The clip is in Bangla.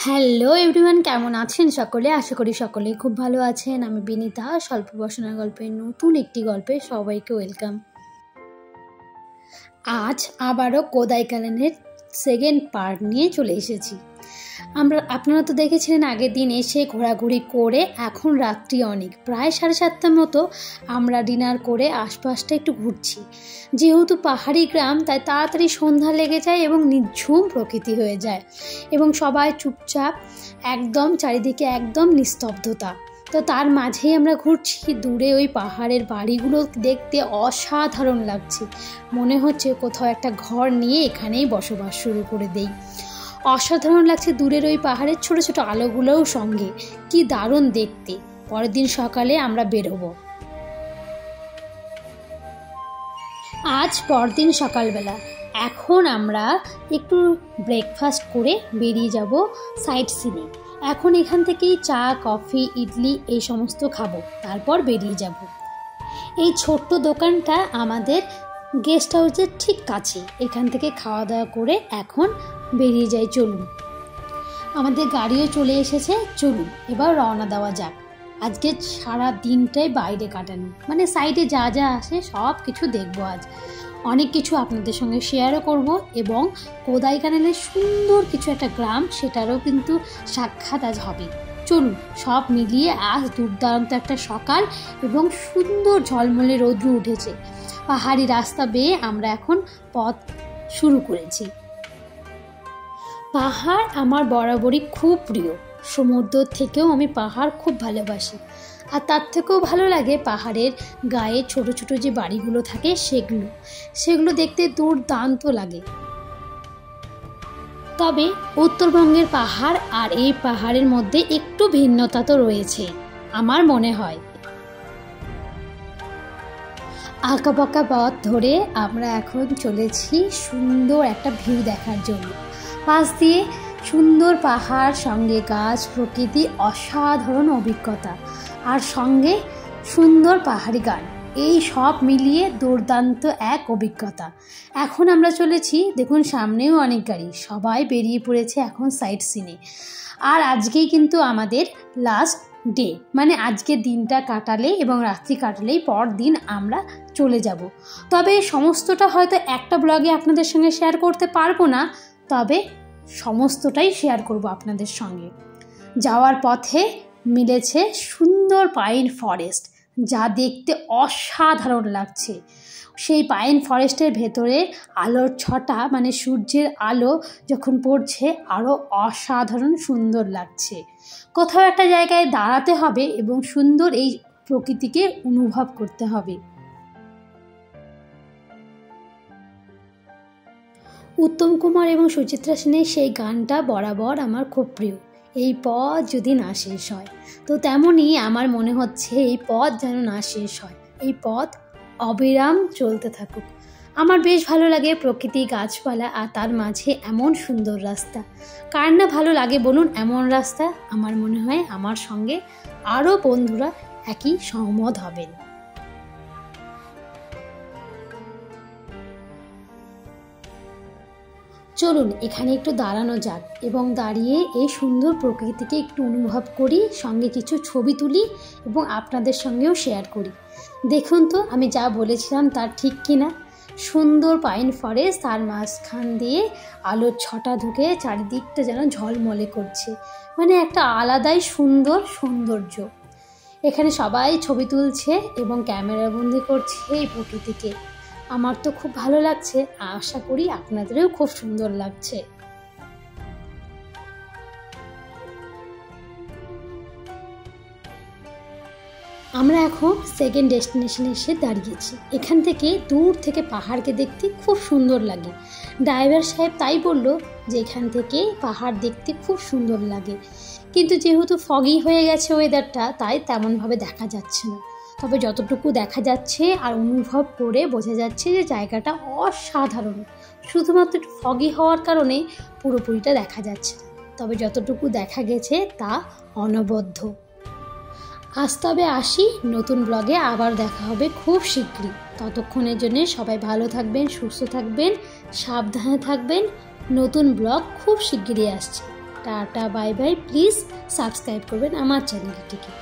হ্যালো এভরিওয়ান, কেমন আছেন সকলে? আশা করি সকলেই খুব ভালো আছেন। আমি বিনীতা, স্বল্প বসনা গল্পের নতুন একটি গল্পে সবাইকে ওয়েলকাম। আজ আবারও কোদাইকানালের সেকেন্ড পার্ট নিয়ে চলে এসেছি। আপনারা তো দেখেছিলেন আগের দিন এসে ঘোরাঘুরি করে, এখন রাত্রি অনেক, প্রায় 7:30টার মতো। আমরা ডিনার করে আশপাশটা একটু ঘুরছি। যেহেতু পাহাড়ি গ্রাম, তাই তাড়াতাড়ি সন্ধ্যা লেগে যায় এবং নিঝুম প্রকৃতি হয়ে যায় এবং সবাই চুপচাপ, একদম চারিদিকে একদম নিস্তব্ধতা। তো তার মাঝেই আমরা ঘুরছি। দূরে ওই পাহাড়ের বাড়িগুলো দেখতে অসাধারণ লাগছে। মনে হচ্ছে কোথাও একটা ঘর নিয়ে এখানেই বসবাস শুরু করে দেই। অসাধারণ লাগছে দূরের ওই পাহাড়ের ছোট ছোট আলোগুলোও সঙ্গে, কি দারুণ দেখতে। পরের দিন সকালে আমরা বেরোবো। আজ পরদিন সকালবেলা এখন আমরা একটু ব্রেকফাস্ট করে বেরিয়ে যাব সাইট সিনে। এখন এখান থেকেই চা, কফি, ইডলি এই সমস্ত খাবো, তারপর বেরিয়ে যাব। এই ছোট্ট দোকানটা আমাদের গেস্ট হাউসের ঠিক কাছে। এখান থেকে খাওয়া দাওয়া করে এখন বেরিয়ে যাই। চলুন, আমাদের গাড়িও চলে এসেছে। চলুন এবার রওনা দেওয়া যাক। আজকে সারা দিনটাই বাইরে কাটানো, মানে সাইডে যা যা আসে সব কিছু দেখবো। আজ অনেক কিছু আপনাদের সঙ্গে শেয়ারও করব এবং কোদাইকানালের সুন্দর কিছু একটা গ্রাম, সেটারও কিন্তু সাক্ষাৎ আজ হবে। চলুন, সব মিলিয়ে আজ দুর্দান্ত একটা সকাল এবং সুন্দর ঝলমলে রৌদ্র উঠেছে। পাহাড়ি রাস্তা বেয়ে আমরা এখন পথ শুরু করেছি। পাহাড় আমার বরাবরই খুব প্রিয়। সমুদ্র থেকেও আমি পাহাড় খুব ভালোবাসি। আর তার থেকেও ভালো লাগে পাহাড়ের গায়ে ছোট ছোট যে বাড়িগুলো থাকে সেগুলো দেখতে দুর্দান্ত লাগে। তবে উত্তরবঙ্গের পাহাড় আর এই পাহাড়ের মধ্যে একটু ভিন্নতা তো রয়েছে আমার মনে হয়। আঁকাবাঁকা পথ ধরে আমরা এখন চলেছি সুন্দর একটা ভিউ দেখার জন্য। পাশ দিয়ে সুন্দর পাহাড়, সঙ্গে গাছ, প্রকৃতি, অসাধারণ অভিজ্ঞতা, আর সঙ্গে সুন্দর পাহাড়ি গান, এই সব মিলিয়ে দুর্দান্ত এক অভিজ্ঞতা। এখন আমরা চলেছি, দেখুন সামনেও অনেক গাড়ি, সবাই বেরিয়ে পড়েছে এখন সাইট সিনে। আর আজকেই কিন্তু আমাদের লাস্ট ডে, মানে আজকে দিনটা কাটালে এবং রাত্রি কাটালেই পর দিন আমরা চলে যাব। তবে সমস্তটা হয়তো একটা ব্লগে আপনাদের সঙ্গে শেয়ার করতে পারবো না, তবে সমস্তটাই শেয়ার করব আপনাদের সঙ্গে। যাওয়ার পথে মিলেছে সুন্দর পাইন ফরেস্ট, যা দেখতে অসাধারণ লাগছে। সেই পাইন ফরেস্টের ভেতরে আলোর ছটা, মানে সূর্যের আলো যখন পড়ছে, আরও অসাধারণ সুন্দর লাগছে। কোথাও একটা জায়গায় দাঁড়াতে হবে এবং সুন্দর এই প্রকৃতিকে অনুভব করতে হবে। উত্তম কুমার এবং সুচিত্রা সেনের সেই গানটা বরাবর আমার খুব প্রিয়। এই পথ যদি না শেষ হয়, তো তেমনই আমার মনে হচ্ছে এই পথ যেন না শেষ হয়, এই পথ অবিরাম চলতে থাকুক। আমার বেশ ভালো লাগে প্রকৃতি, গাছপালা, আর তার মাঝে এমন সুন্দর রাস্তা। কার না ভালো লাগে বলুন এমন রাস্তা? আমার মনে হয় আমার সঙ্গে আরও বন্ধুরা একই সহমত হবেন। চলুন এখানে একটু দাঁড়ানো যাক এবং দাঁড়িয়ে এই সুন্দর প্রকৃতিকে একটু অনুভব করি, সঙ্গে কিছু ছবি তুলি এবং আপনাদের সঙ্গেও শেয়ার করি। দেখুন তো আমি যা বলেছিলাম তার ঠিক কিনা। সুন্দর পাইন ফরেস্ট, তার মাঝখান দিয়ে আলোর ছটা ঢুকে চারিদিকটা যেন ঝলমলে করছে, মানে একটা আলাদাই সুন্দর সৌন্দর্য। এখানে সবাই ছবি তুলছে এবং ক্যামেরাবন্দি করছে এই প্রকৃতিকে। আমার তো খুব ভালো লাগছে, আশা করি আপনাদেরও খুব সুন্দর লাগছে। আমরা এখন সেকেন্ড ডেস্টিনেশনে এসে দাঁড়িয়েছি। এখান থেকে দূর থেকে পাহাড়কে দেখতে খুব সুন্দর লাগে। ড্রাইভার সাহেব তাই বলল যে এখান থেকে পাহাড় দেখতে খুব সুন্দর লাগে, কিন্তু যেহেতু ফগি হয়ে গেছে ওয়েদারটা, তাই তেমনভাবে দেখা যাচ্ছে না। তবে যতটুকু দেখা যাচ্ছে আর অনুভব করে বোঝা যাচ্ছে যে জায়গাটা অসাধারণ। শুধুমাত্র একটু ফগি হওয়ার কারণে পুরোপুরিটা দেখা যাচ্ছে না, তবে যতটুকু দেখা গেছে তা অনবদ্য। আজ তবে আসি, নতুন ব্লগে আবার দেখা হবে খুব শীঘ্রই। ততক্ষণের জন্য সবাই ভালো থাকবেন, সুস্থ থাকবেন, সাবধানে থাকবেন। নতুন ব্লগ খুব শীঘ্রই আসছে। Tata bye bye. Please subscribe করবেন আমার চ্যানেলটিকে।